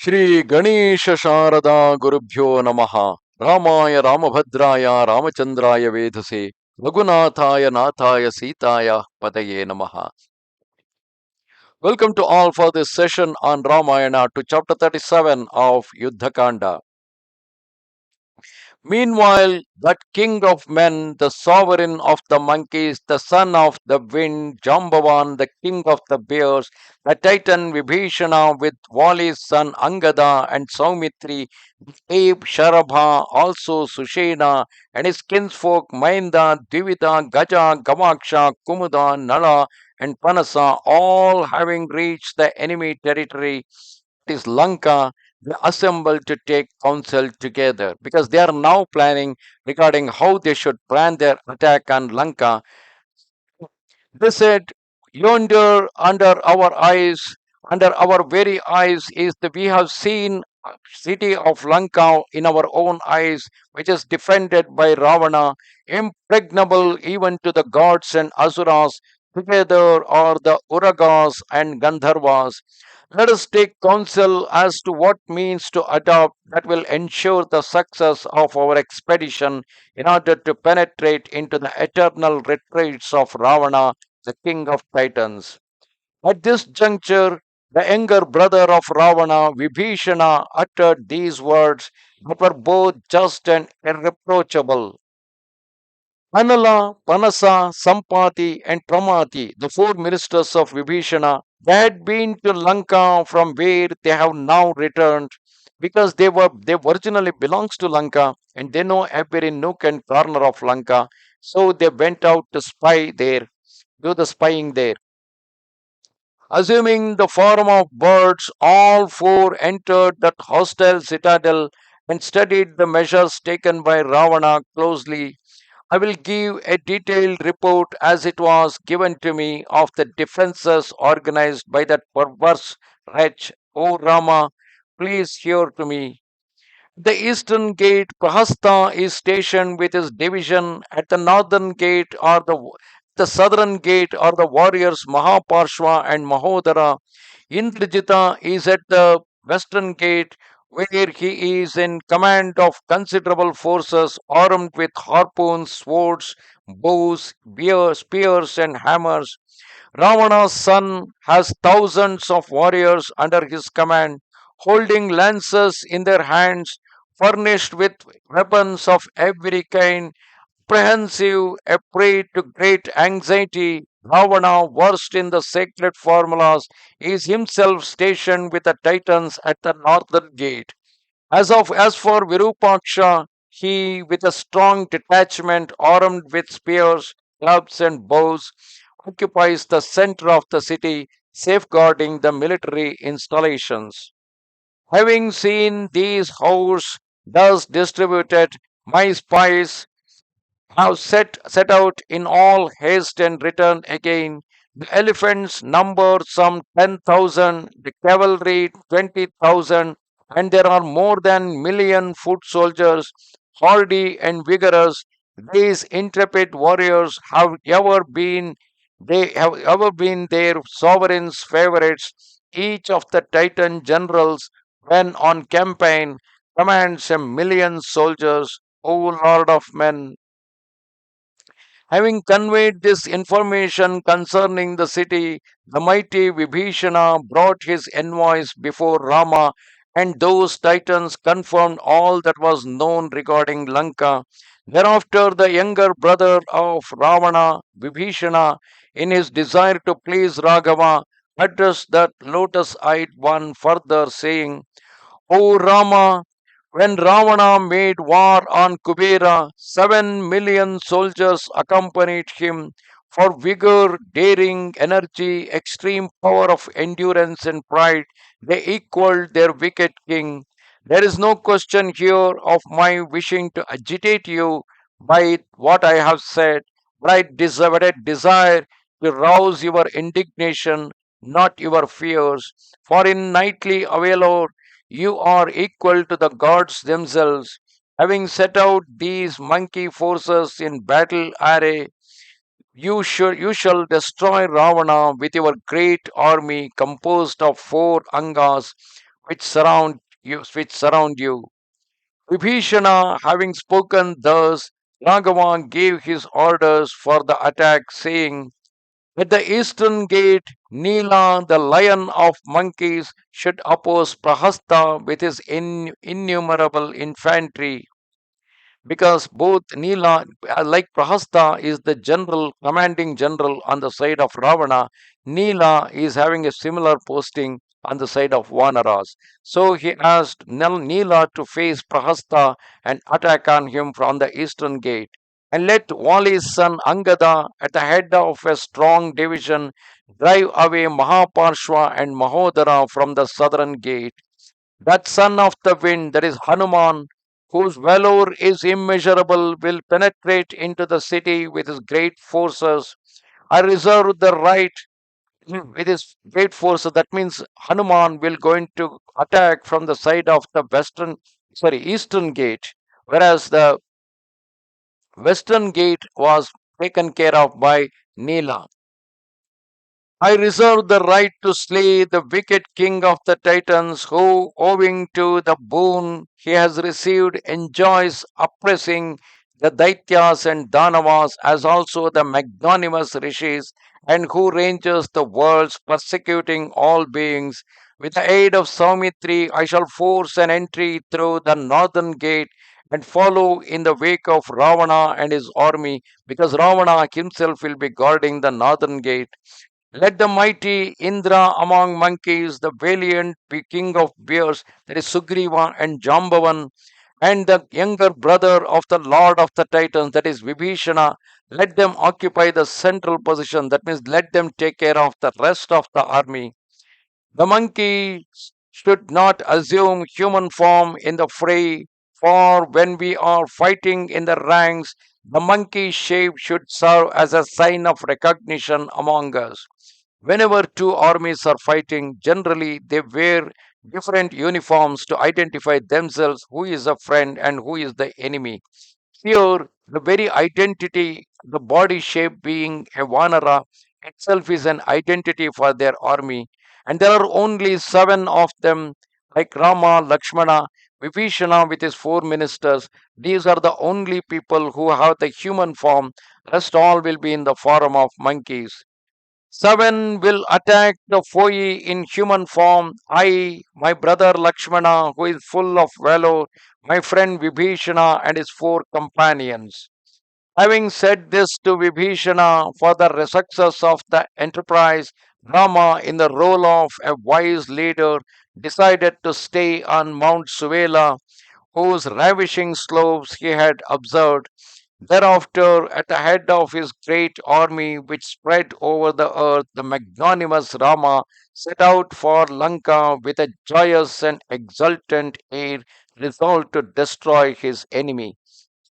Shri Ganesha Sharada Gurubhyo Namaha Ramaya Ramabhadraya Ramachandraya Vedase Raghunathaya Nathaya Sitaya Pataye Namaha. Welcome to all for this session on Ramayana to chapter 37 of Yuddha Kanda. Meanwhile, that king of men, the sovereign of the monkeys, the son of the wind, Jambavan, the king of the bears, the titan Vibhishana with Vali's son Angada and Saumitri, Abe, Sharabha, also Sushena, and his kinsfolk Mainda, Divida, Gaja, Gavaksha, Kumuda, Nala, and Panasa, all having reached the enemy territory, that is Lanka, they assembled to take counsel together because they are now planning regarding how they should plan their attack on Lanka. They said, Yonder under our very eyes is the we have seen city of Lanka in our own eyes, which is defended by Ravana, impregnable even to the gods and asuras, together are the Uragas and Gandharvas. Let us take counsel as to what means to adopt that will ensure the success of our expedition in order to penetrate into the eternal retreats of Ravana, the king of Titans. At this juncture, the younger brother of Ravana, Vibhishana, uttered these words that were both just and irreproachable. Anala, Panasa, Sampati, and Pramati, the four ministers of Vibhishana, they had been to Lanka from where they have now returned because they originally belongs to Lanka and they know every nook and corner of Lanka. So they went out to spy there, do the spying there. Assuming the form of birds, all four entered that hostile citadel and studied the measures taken by Ravana closely. I will give a detailed report as it was given to me of the defenses organized by that perverse wretch. O Rama, please hear to me. The eastern gate, Prahastha, is stationed with his division. At the northern gate are the southern gate are the warriors Mahaparshwa and Mahodara. Indrajitha is at the western gate, where he is in command of considerable forces armed with harpoons, swords, bows, spears, and hammers. Ravana's son has thousands of warriors under his command, holding lances in their hands, furnished with weapons of every kind, apprehensive, a prey to great anxiety. Ravana, versed in the sacred formulas, is himself stationed with the Titans at the northern gate. As for Virupaksha, he with a strong detachment armed with spears, clubs, and bows occupies the center of the city, safeguarding the military installations. Having seen these hosts thus distributed, my spies have set out in all haste and returned again. The elephants number some 10,000, the cavalry 20,000, and there are more than million foot soldiers, hardy and vigorous. These intrepid warriors have ever been their sovereign's favorites. Each of the Titan generals, when on campaign, commands a million soldiers. O Lord of men, having conveyed this information concerning the city, the mighty Vibhishana brought his envoys before Rama, and those titans confirmed all that was known regarding Lanka. Thereafter, the younger brother of Ravana, Vibhishana, in his desire to please Raghava, addressed that lotus eyed one further, saying, O Rama, when Ravana made war on Kubera, 7 million soldiers accompanied him. For vigor, daring, energy, extreme power of endurance, and pride, they equaled their wicked king. There is no question here of my wishing to agitate you by what I have said, but I desire to rouse your indignation, not your fears. For in knightly valor, you are equal to the gods themselves. Having set out these monkey forces in battle array, you shall destroy Ravana with your great army composed of four Angas, which surround you. Vibhishana, having spoken thus, Raghavan gave his orders for the attack, saying, at the eastern gate, Nila, the lion of monkeys, should oppose Prahastha with his innumerable infantry, because both Nila, like Prahastha, is the general, commanding general on the side of Ravana. Nila is having a similar posting on the side of Vanaras. So he asked Nila to face Prahastha and attack on him from the eastern gate. And let Vali's son Angada, at the head of a strong division, drive away Mahaparshwa and Mahodara from the southern gate. That son of the wind, that is Hanuman, whose valor is immeasurable, will penetrate into the city with his great forces. I reserve the right with his great forces. That means Hanuman will going to attack from the side of the eastern gate, whereas the western gate was taken care of by Nila. I reserve the right to slay the wicked king of the Titans, who, owing to the boon he has received, enjoys oppressing the Daityas and Danavas, as also the magnanimous Rishis, and who ranges the worlds, persecuting all beings. With the aid of Saumitri, I shall force an entry through the northern gate and follow in the wake of Ravana and his army, because Ravana himself will be guarding the northern gate. Let the mighty Indra among monkeys, the valiant king of bears, that is Sugriva and Jambavan, and the younger brother of the Lord of the Titans, that is Vibhishana, let them occupy the central position. That means let them take care of the rest of the army. The monkey should not assume human form in the fray, for when we are fighting in the ranks, the monkey shape should serve as a sign of recognition among us. Whenever two armies are fighting, generally they wear different uniforms to identify themselves who is a friend and who is the enemy. Here, the very identity, the body shape being a Vanara itself is an identity for their army. And there are only seven of them, like Rama, Lakshmana, Vibhishana with his four ministers. These are the only people who have the human form. Rest all will be in the form of monkeys. Seven will attack the foe in human form. I, my brother Lakshmana, who is full of valor, my friend Vibhishana and his four companions. Having said this to Vibhishana for the success of the enterprise, Rama, in the role of a wise leader, decided to stay on Mount Suvela, whose ravishing slopes he had observed. Thereafter, at the head of his great army which spread over the earth, the magnanimous Rama set out for Lanka with a joyous and exultant air, resolved to destroy his enemy.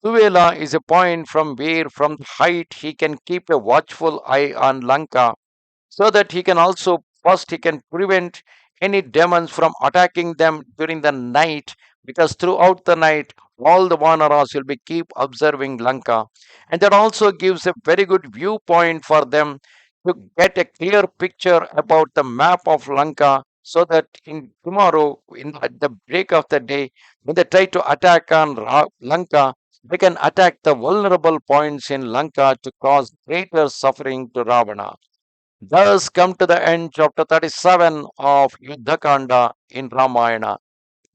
Suvela is a point from where, from the height, he can keep a watchful eye on Lanka, so that he can also first he can prevent any demons from attacking them during the night, because throughout the night all the Vanaras will be keep observing Lanka, and that also gives a very good viewpoint for them to get a clear picture about the map of Lanka, so that in tomorrow at the break of the day, when they try to attack on Lanka, they can attack the vulnerable points in Lanka to cause greater suffering to Ravana. Thus come to the end, chapter 37 of Yuddha Kanda in Ramayana.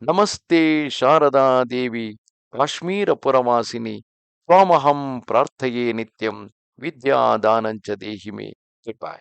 Namaste Sharada Devi, Kashmira Puravasini, Swamaham Prarthaye Nityam, Vidya Danancha Dehime. Goodbye.